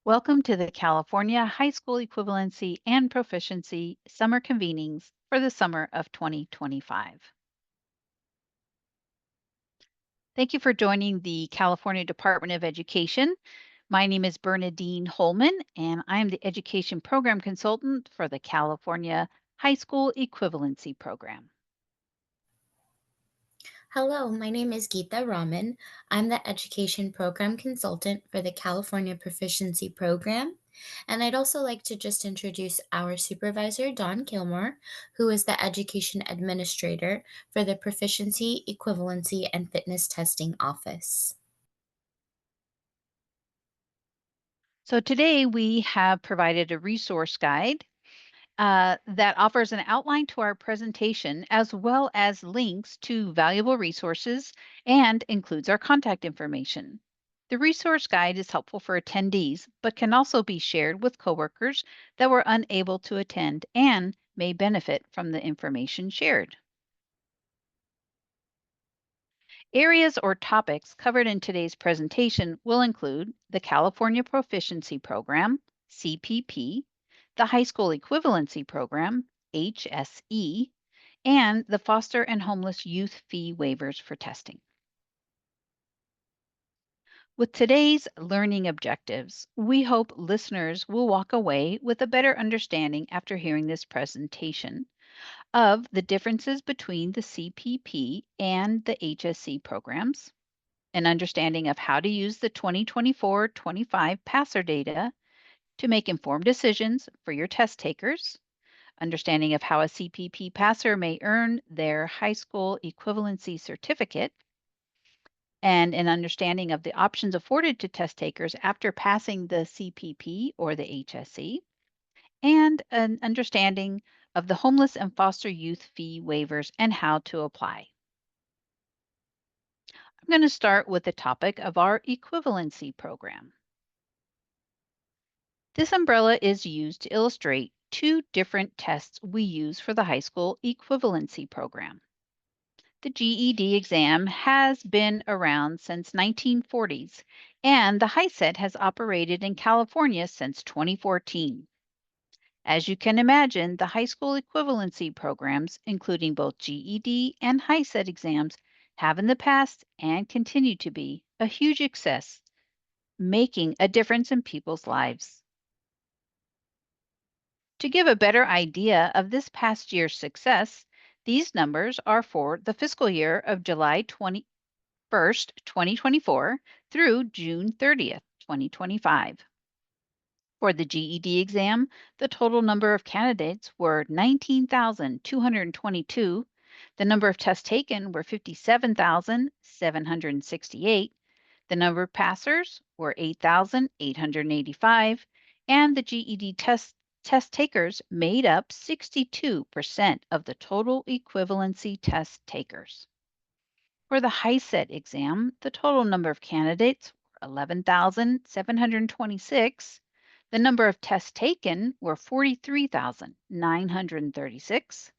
Welcome to the California High School Equivalency and Proficiency Summer Convenings for the summer of 2025. Thank you for joining the California Department of Education. My name is Bernadine Holman, and I am the Education Program Consultant for the California High School Equivalency Program. Hello, my name is Geeta Raman. I'm the Education Program Consultant for the California Proficiency Program. And I'd also like to just introduce our supervisor, Don Gilmore, who is the Education Administrator for the Proficiency, Equivalency, and Fitness Testing Office. So today we have provided a resource guide that offers an outline to our presentation as well as links to valuable resources and includes our contact information. The resource guide is helpful for attendees, but can also be shared with coworkers that were unable to attend and may benefit from the information shared. Areas or topics covered in today's presentation will include the California Proficiency Program, CPP, the High School Equivalency Program, HSE, and the Foster and Homeless Youth Fee Waivers for Testing. With today's learning objectives, we hope listeners will walk away with a better understanding after hearing this presentation of the differences between the CPP and the HSC programs, an understanding of how to use the 2024-25 PASSER data to make informed decisions for your test takers, understanding of how a CPP passer may earn their high school equivalency certificate, and an understanding of the options afforded to test takers after passing the CPP or the HSC, and an understanding of the homeless and foster youth fee waivers and how to apply. I'm going to start with the topic of our equivalency program. This umbrella is used to illustrate two different tests we use for the high school equivalency program. The GED exam has been around since 1940s, and the HiSET has operated in California since 2014. As you can imagine, the high school equivalency programs, including both GED and HiSET exams, have in the past and continue to be a huge success, making a difference in people's lives. To give a better idea of this past year's success, these numbers are for the fiscal year of July 21st, 2024 through June 30th, 2025. For the GED exam, the total number of candidates were 19,222. The number of tests taken were 57,768. The number of passers were 8,885, and the GED test takers made up 62% of the total equivalency test takers. For the HiSET exam, the total number of candidates were 11,726. The number of tests taken were 43,936.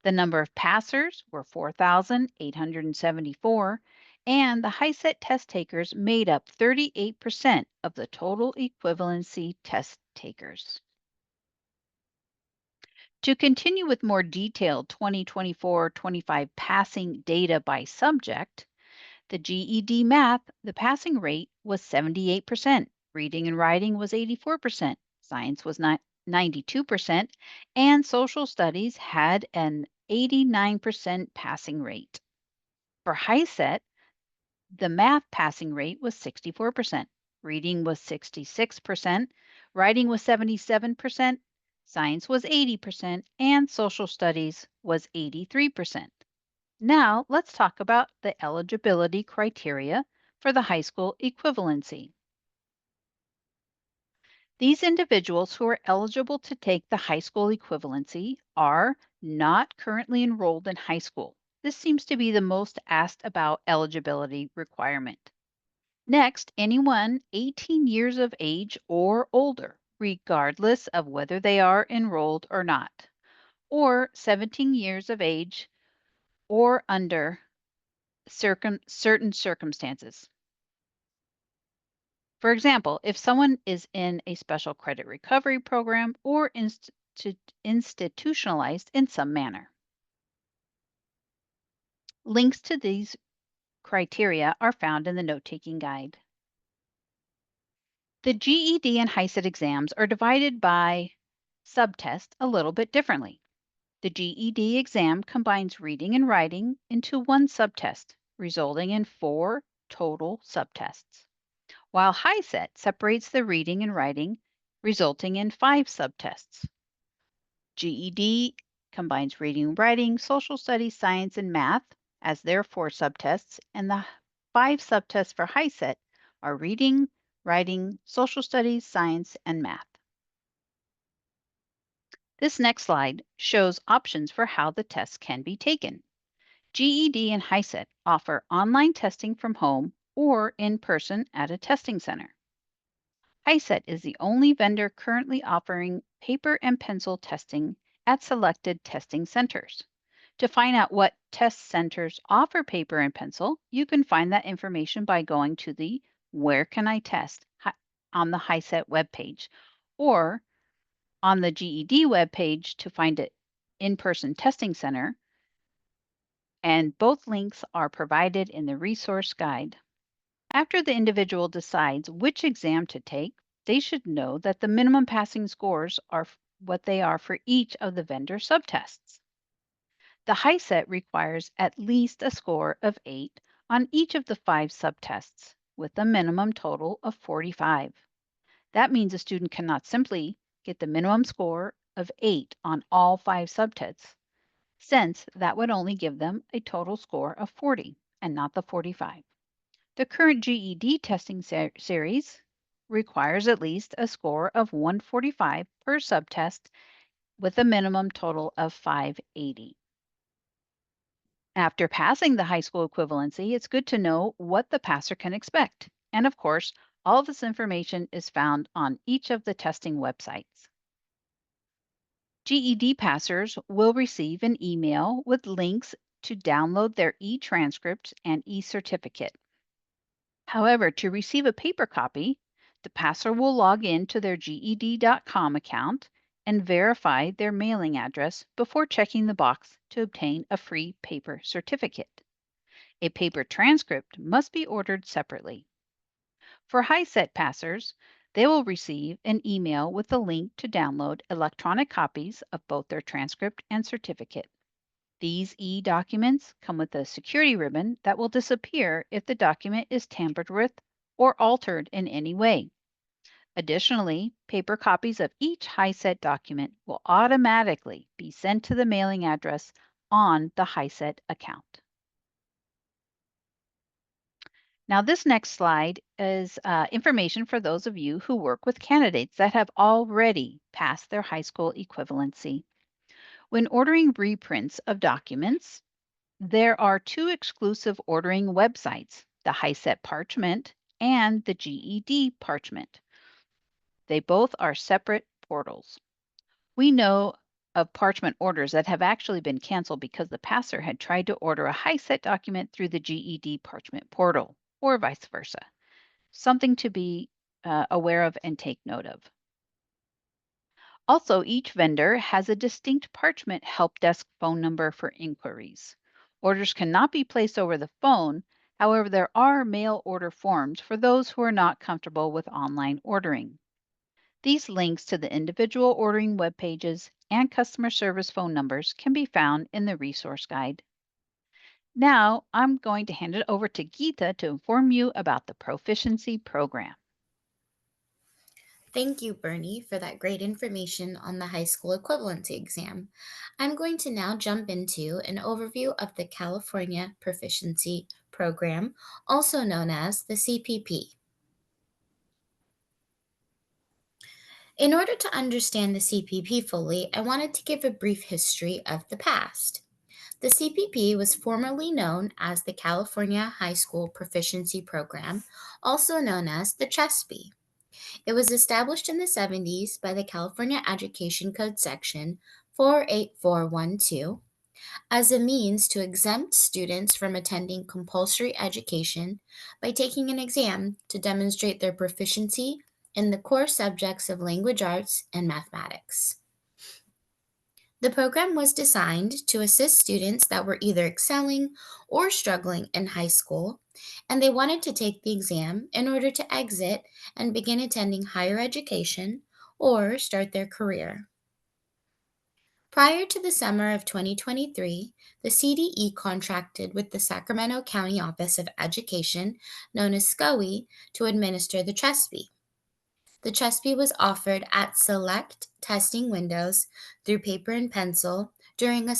The number of passers were 4,874, and the HiSET test takers made up 38% of the total equivalency test takers. To continue with more detailed 2024-25 passing data by subject, the GED math, the passing rate was 78%, reading and writing was 84%, science was 92%, and social studies had an 89% passing rate. For HiSET, the math passing rate was 64%, reading was 66%, writing was 77%, science was 80%, and social studies was 83%. Now, let's talk about the eligibility criteria for the high school equivalency. These individuals who are eligible to take the high school equivalency are not currently enrolled in high school. This seems to be the most asked about eligibility requirement. Next, anyone 18 years of age or older, regardless of whether they are enrolled or not, or 17 years of age or under certain circumstances. For example, if someone is in a special credit recovery program or institutionalized in some manner. Links to these criteria are found in the note taking guide. The GED and HiSET exams are divided by subtests a little bit differently. The GED exam combines reading and writing into one subtest, resulting in 4 total subtests, while HiSET separates the reading and writing, resulting in 5 subtests. GED combines reading and writing, social studies, science, and math as their 4 subtests, and the 5 subtests for HiSET are reading, writing, social studies, science, and math. This next slide shows options for how the tests can be taken. GED and HiSET offer online testing from home or in person at a testing center. HiSET is the only vendor currently offering paper and pencil testing at selected testing centers. To find out what test centers offer paper and pencil, you can find that information by going to the Where Can I Test on the HiSET webpage or on the GED webpage to find an in person testing center, and both links are provided in the resource guide. After the individual decides which exam to take, they should know that the minimum passing scores are what they are for each of the vendor subtests. The HiSET requires at least a score of 8 on each of the 5 subtests, with a minimum total of 45. That means a student cannot simply get the minimum score of 8 on all 5 subtests, since that would only give them a total score of 40 and not the 45. The current GED testing series requires at least a score of 145 per subtest with a minimum total of 580. After passing the high school equivalency, it's good to know what the passer can expect. And of course, all of this information is found on each of the testing websites. GED passers will receive an email with links to download their e-transcript and e-certificate. However, to receive a paper copy, the passer will log in to their GED.com account and verify their mailing address before checking the box to obtain a free paper certificate. A paper transcript must be ordered separately. For HiSET passers, they will receive an email with a link to download electronic copies of both their transcript and certificate. These e-documents come with a security ribbon that will disappear if the document is tampered with or altered in any way. Additionally, paper copies of each HiSET document will automatically be sent to the mailing address on the HiSET account. Now, this next slide is information for those of you who work with candidates that have already passed their high school equivalency. When ordering reprints of documents, there are 2 exclusive ordering websites, the HiSET Parchment and the GED Parchment. They both are separate portals. We know of Parchment orders that have actually been canceled because the passer had tried to order a HiSET document through the GED Parchment portal, or vice versa. Something to be aware of and take note of. Also, each vendor has a distinct Parchment help desk phone number for inquiries. Orders cannot be placed over the phone. However, there are mail order forms for those who are not comfortable with online ordering. These links to the individual ordering web pages and customer service phone numbers can be found in the resource guide. Now, I'm going to hand it over to Geeta to inform you about the Proficiency Program. Thank you, Bernie, for that great information on the high school equivalency exam. I'm going to now jump into an overview of the California Proficiency Program, also known as the CPP. In order to understand the CPP fully, I wanted to give a brief history of the past. The CPP was formerly known as the California High School Proficiency Program, also known as the CHESP. It was established in the 70s by the California Education Code Section 48412 as a means to exempt students from attending compulsory education by taking an exam to demonstrate their proficiency in the core subjects of language arts and mathematics. The program was designed to assist students that were either excelling or struggling in high school, and they wanted to take the exam in order to exit and begin attending higher education or start their career. Prior to the summer of 2023, the CDE contracted with the Sacramento County Office of Education, known as SCOE, to administer the CHESP. The CHESP was offered at select testing windows through paper and pencil during a at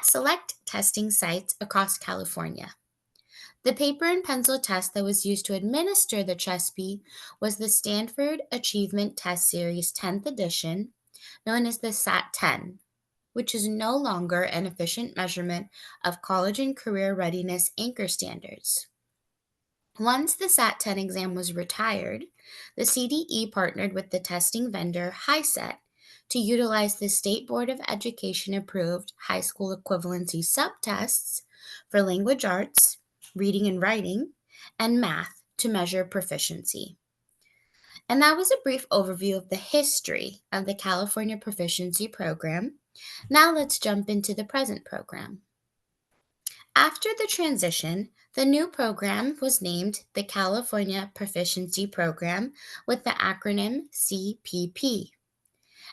select testing sites across California. The paper and pencil test that was used to administer the CHESP was the Stanford Achievement Test Series 10th edition, known as the SAT 10, which is no longer an efficient measurement of college and career readiness anchor standards. Once the SAT 10 exam was retired, the CDE partnered with the testing vendor HiSET to utilize the State Board of Education approved high school equivalency subtests for language arts, reading and writing, and math to measure proficiency. And that was a brief overview of the history of the California Proficiency Program. Now let's jump into the present program. After the transition, the new program was named the California Proficiency Program with the acronym CPP.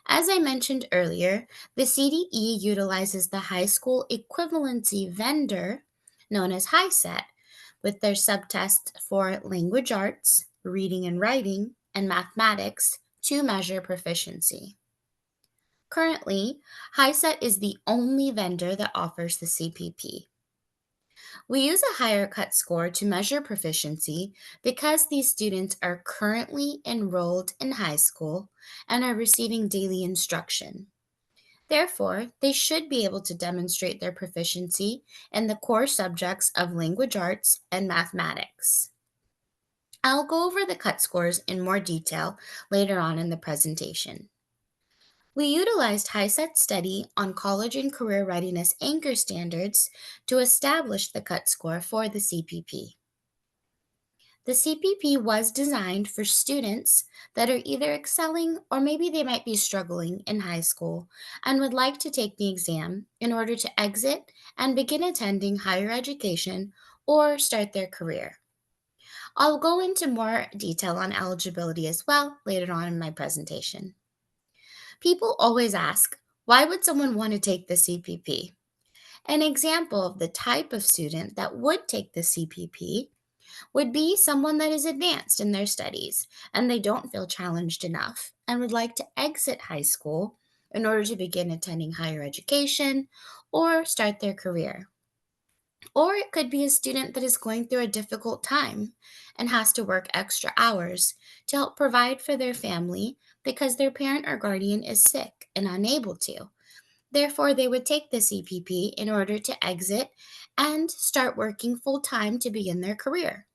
As I mentioned earlier, the CDE utilizes the high school equivalency vendor known as HiSET with their subtests for language arts, reading and writing, and mathematics to measure proficiency. Currently, HiSET is the only vendor that offers the CPP. We use a higher cut score to measure proficiency because these students are currently enrolled in high school and are receiving daily instruction. Therefore, they should be able to demonstrate their proficiency in the core subjects of language arts and mathematics. I'll go over the cut scores in more detail later on in the presentation. We utilized HiSET study on college and career readiness anchor standards to establish the cut score for the CPP. The CPP was designed for students that are either excelling or maybe they might be struggling in high school and would like to take the exam in order to exit and begin attending higher education or start their career. I'll go into more detail on eligibility as well later on in my presentation. People always ask, why would someone want to take the CPP? An example of the type of student that would take the CPP would be someone that is advanced in their studies and they don't feel challenged enough and would like to exit high school in order to begin attending higher education or start their career. Or it could be a student that is going through a difficult time and has to work extra hours to help provide for their family because their parent or guardian is sick and unable to. Therefore, they would take the CPP in order to exit and start working full time to begin their career.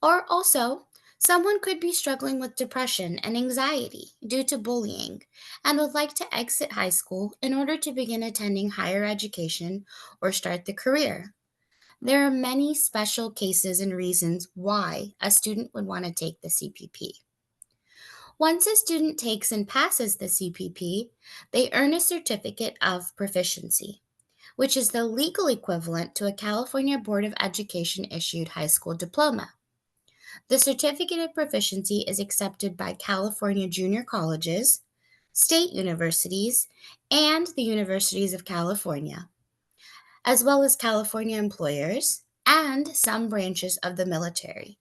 Or also, someone could be struggling with depression and anxiety due to bullying and would like to exit high school in order to begin attending higher education or start the career. There are many special cases and reasons why a student would want to take the CPP. Once a student takes and passes the CPP, they earn a certificate of proficiency, which is the legal equivalent to a California Board of Education issued high school diploma. The certificate of proficiency is accepted by California junior colleges, state universities, and the universities of California, as well as California employers and some branches of the military.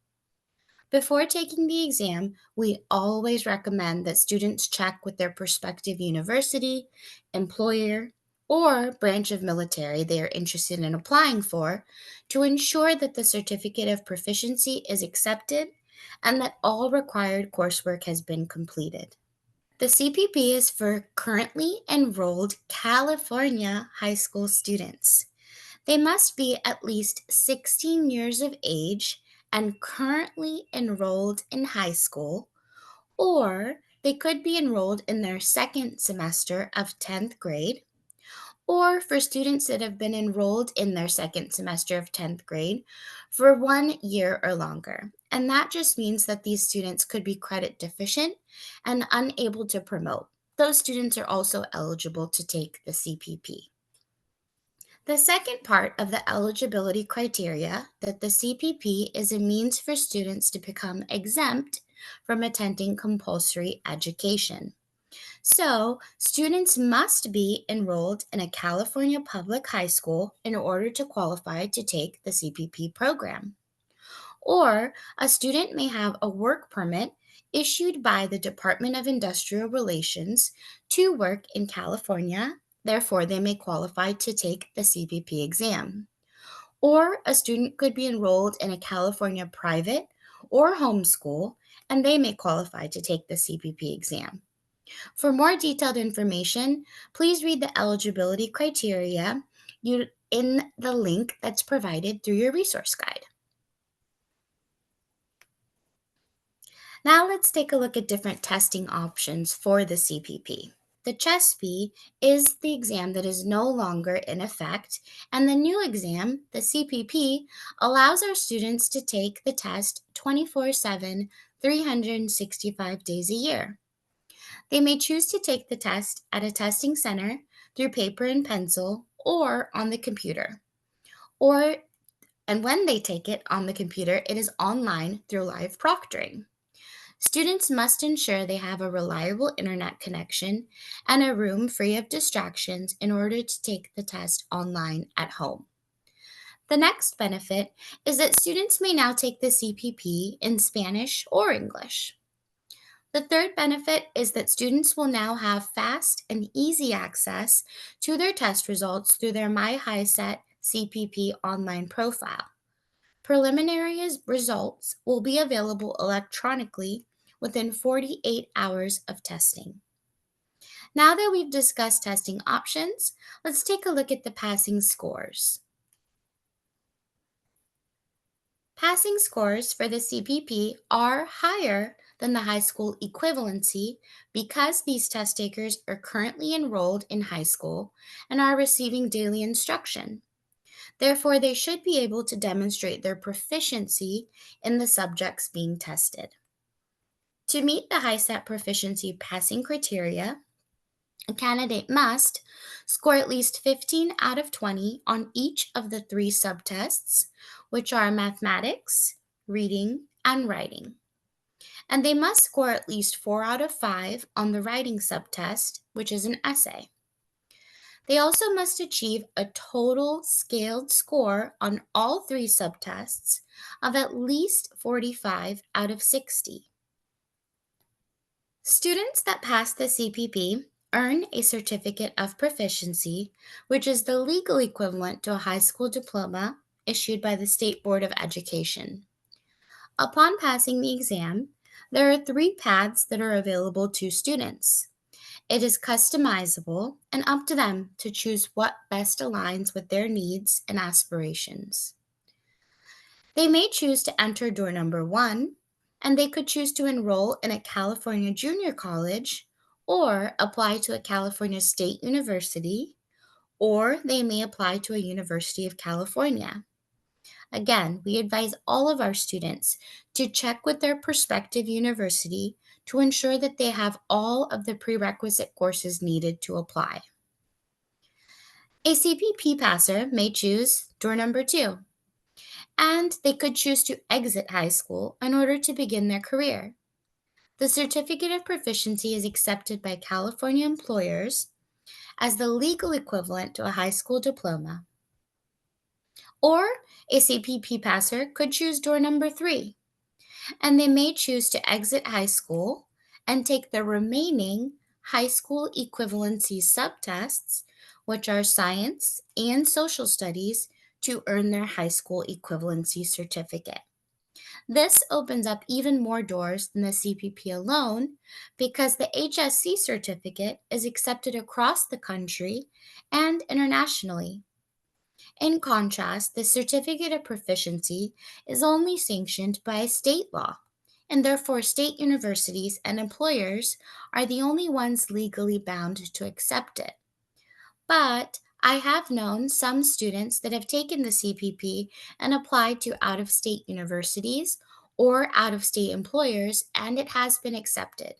Before taking the exam, we always recommend that students check with their prospective university, employer, or branch of military they are interested in applying for to ensure that the certificate of proficiency is accepted and that all required coursework has been completed. The CPP is for currently enrolled California high school students. They must be at least 16 years of age and currently enrolled in high school, or They could be enrolled in their second semester of 10th grade, or for students that have been enrolled in their second semester of 10th grade for 1 year or longer. And that just means that these students could be credit deficient and unable to promote. Those students are also eligible to take the CPP. The second part of the eligibility criteria that the CPP is a means for students to become exempt from attending compulsory education. So, students must be enrolled in a California public high school in order to qualify to take the CPP program. Or a student may have a work permit issued by the Department of Industrial Relations to work in California. Therefore, they may qualify to take the CPP exam. Or a student could be enrolled in a California private or homeschool, and they may qualify to take the CPP exam. For more detailed information, please read the eligibility criteria in the link that's provided through your resource guide. Now let's take a look at different testing options for the CPP. The CHESP is the exam that is no longer in effect, and the new exam, the CPP, allows our students to take the test 24/7, 365 days a year. They may choose to take the test at a testing center through paper and pencil or on the computer. Or and when they take it on the computer, it is online through live proctoring. Students must ensure they have a reliable internet connection and a room free of distractions in order to take the test online at home. The next benefit is that students may now take the CPP in Spanish or English. The third benefit is that students will now have fast and easy access to their test results through their MyHighSet CPP online profile. Preliminary results will be available electronically within 48 hours of testing. Now that we've discussed testing options, let's take a look at the passing scores. Passing scores for the CPP are higher than the high school equivalency because these test takers are currently enrolled in high school and are receiving daily instruction. Therefore, they should be able to demonstrate their proficiency in the subjects being tested. To meet the HiSET proficiency passing criteria, a candidate must score at least 15 out of 20 on each of the three subtests, which are mathematics, reading, and writing. And they must score at least 4 out of 5 on the writing subtest, which is an essay. They also must achieve a total scaled score on all three subtests of at least 45 out of 60. Students that pass the CPP earn a certificate of proficiency, which is the legal equivalent to a high school diploma issued by the State Board of Education. Upon passing the exam, there are three paths that are available to students. It is customizable and up to them to choose what best aligns with their needs and aspirations. They may choose to enter door number 1, and they could choose to enroll in a California junior college or apply to a California State University, or they may apply to a University of California. Again, we advise all of our students to check with their prospective university to ensure that they have all of the prerequisite courses needed to apply. A CPP passer may choose door number 2, and they could choose to exit high school in order to begin their career. The certificate of proficiency is accepted by California employers as the legal equivalent to a high school diploma. Or a CPP passer could choose door number 3, and they may choose to exit high school and take the remaining high school equivalency subtests, which are science and social studies, to earn their high school equivalency certificate. This opens up even more doors than the CPP alone because the HSC certificate is accepted across the country and internationally. In contrast, the certificate of proficiency is only sanctioned by a state law. and therefore state universities and employers are the only ones legally bound to accept it. But I have known some students that have taken the CPP and applied to out of state universities or out of state employers, and it has been accepted.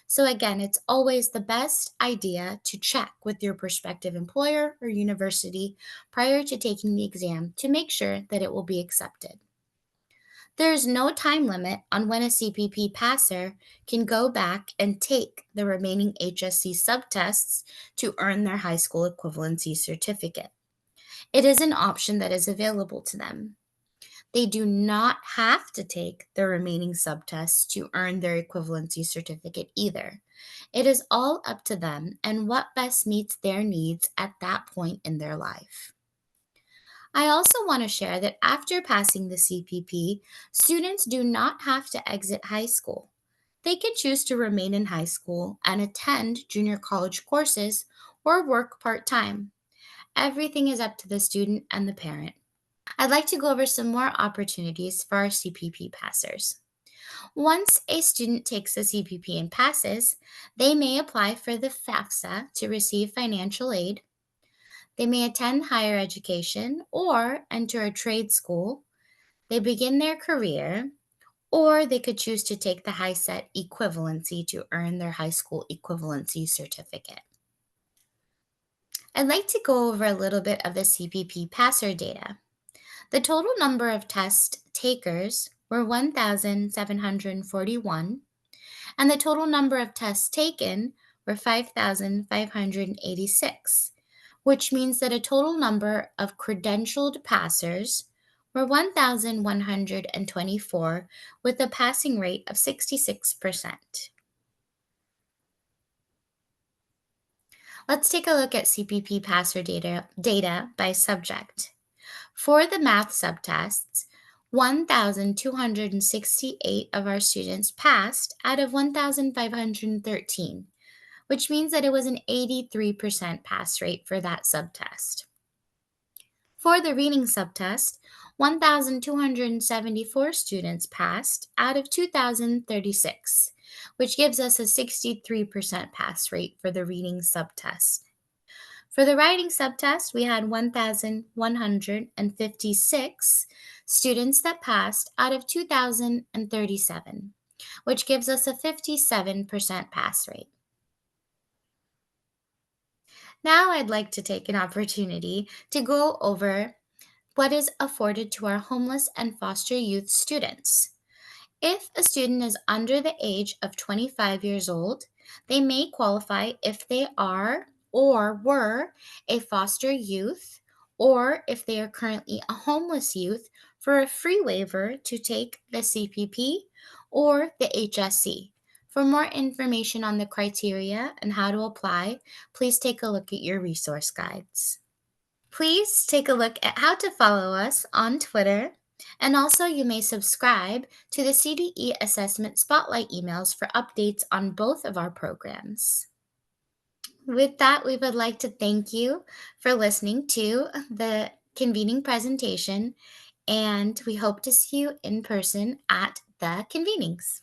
So, again, it's always the best idea to check with your prospective employer or university prior to taking the exam to make sure that it will be accepted. There is no time limit on when a CPP passer can go back and take the remaining HSC subtests to earn their high school equivalency certificate. It is an option that is available to them. They do not have to take the remaining subtests to earn their equivalency certificate either. It is all up to them and what best meets their needs at that point in their life. I also want to share that after passing the CPP, students do not have to exit high school. They can choose to remain in high school and attend junior college courses or work part time. Everything is up to the student and the parent. I'd like to go over some more opportunities for our CPP passers. Once a student takes the CPP and passes, they may apply for the FAFSA to receive financial aid. They may attend higher education or enter a trade school. They begin their career, or they could choose to take the HiSET equivalency to earn their high school equivalency certificate. I'd like to go over a little bit of the CPP passer data. The total number of test takers were 1,741, and the total number of tests taken were 5,586, which means that a total number of credentialed passers were 1,124 with a passing rate of 66%. Let's take a look at CPP passer data by subject. For the math subtests, 1,268 of our students passed out of 1,513, which means that it was an 83% pass rate for that subtest. For the reading subtest, 1,274 students passed out of 2,036, which gives us a 63% pass rate for the reading subtest. For the writing subtest, we had 1,156 students that passed out of 2,037, which gives us a 57% pass rate. Now I'd like to take an opportunity to go over what is afforded to our homeless and foster youth students. If a student is under the age of 25 years old, they may qualify if they are or were a foster youth, or if they are currently a homeless youth, for a free waiver to take the CPP or the HSC. For more information on the criteria and how to apply, please take a look at your resource guides. Please take a look at how to follow us on Twitter, and also you may subscribe to the CDE Assessment Spotlight emails for updates on both of our programs. With that, we would like to thank you for listening to the convening presentation, and we hope to see you in person at the convenings.